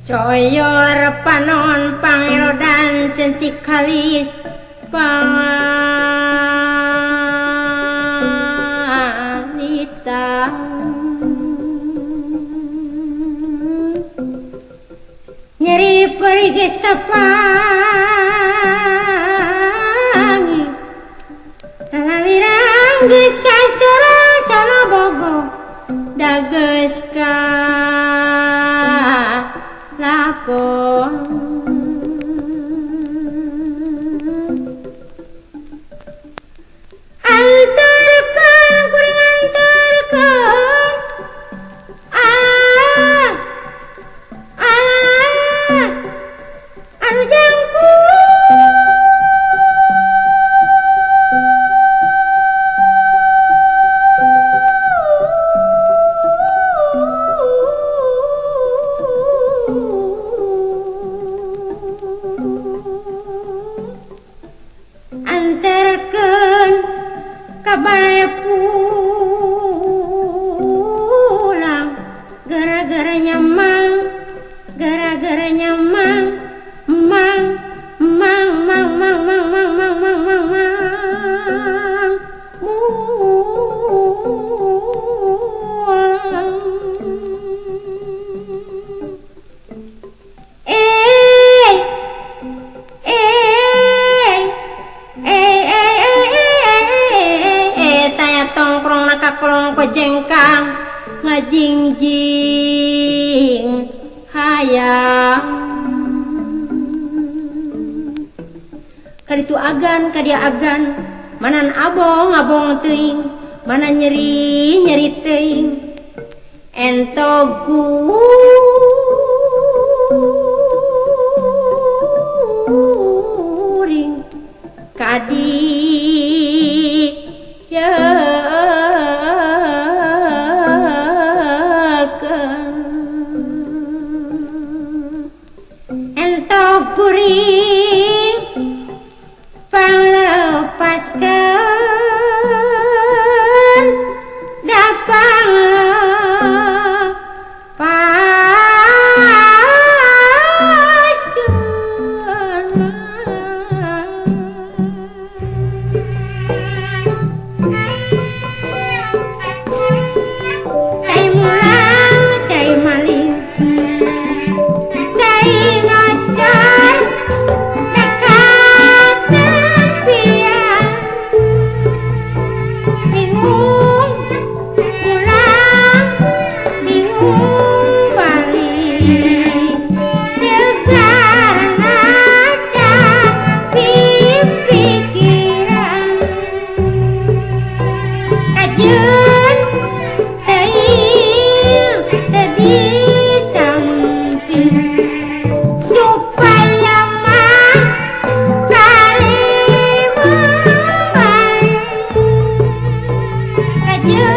Coyor panon pangerodan cantik kalis panganita nyeri perigis kapangi lawirang geus ka sorong salobogo dageus ka lakon antarkan kuring antarkan anu jangku antarkan kabae pulang gara-gara nyamang mang mulang taya tongkrong nakakolong pejengkang ngajingjing hayang kaditu agan kadia agan manan abong teuing mana nyeri teuing ento guring kadi ya ento guring panglepaskeun dapang you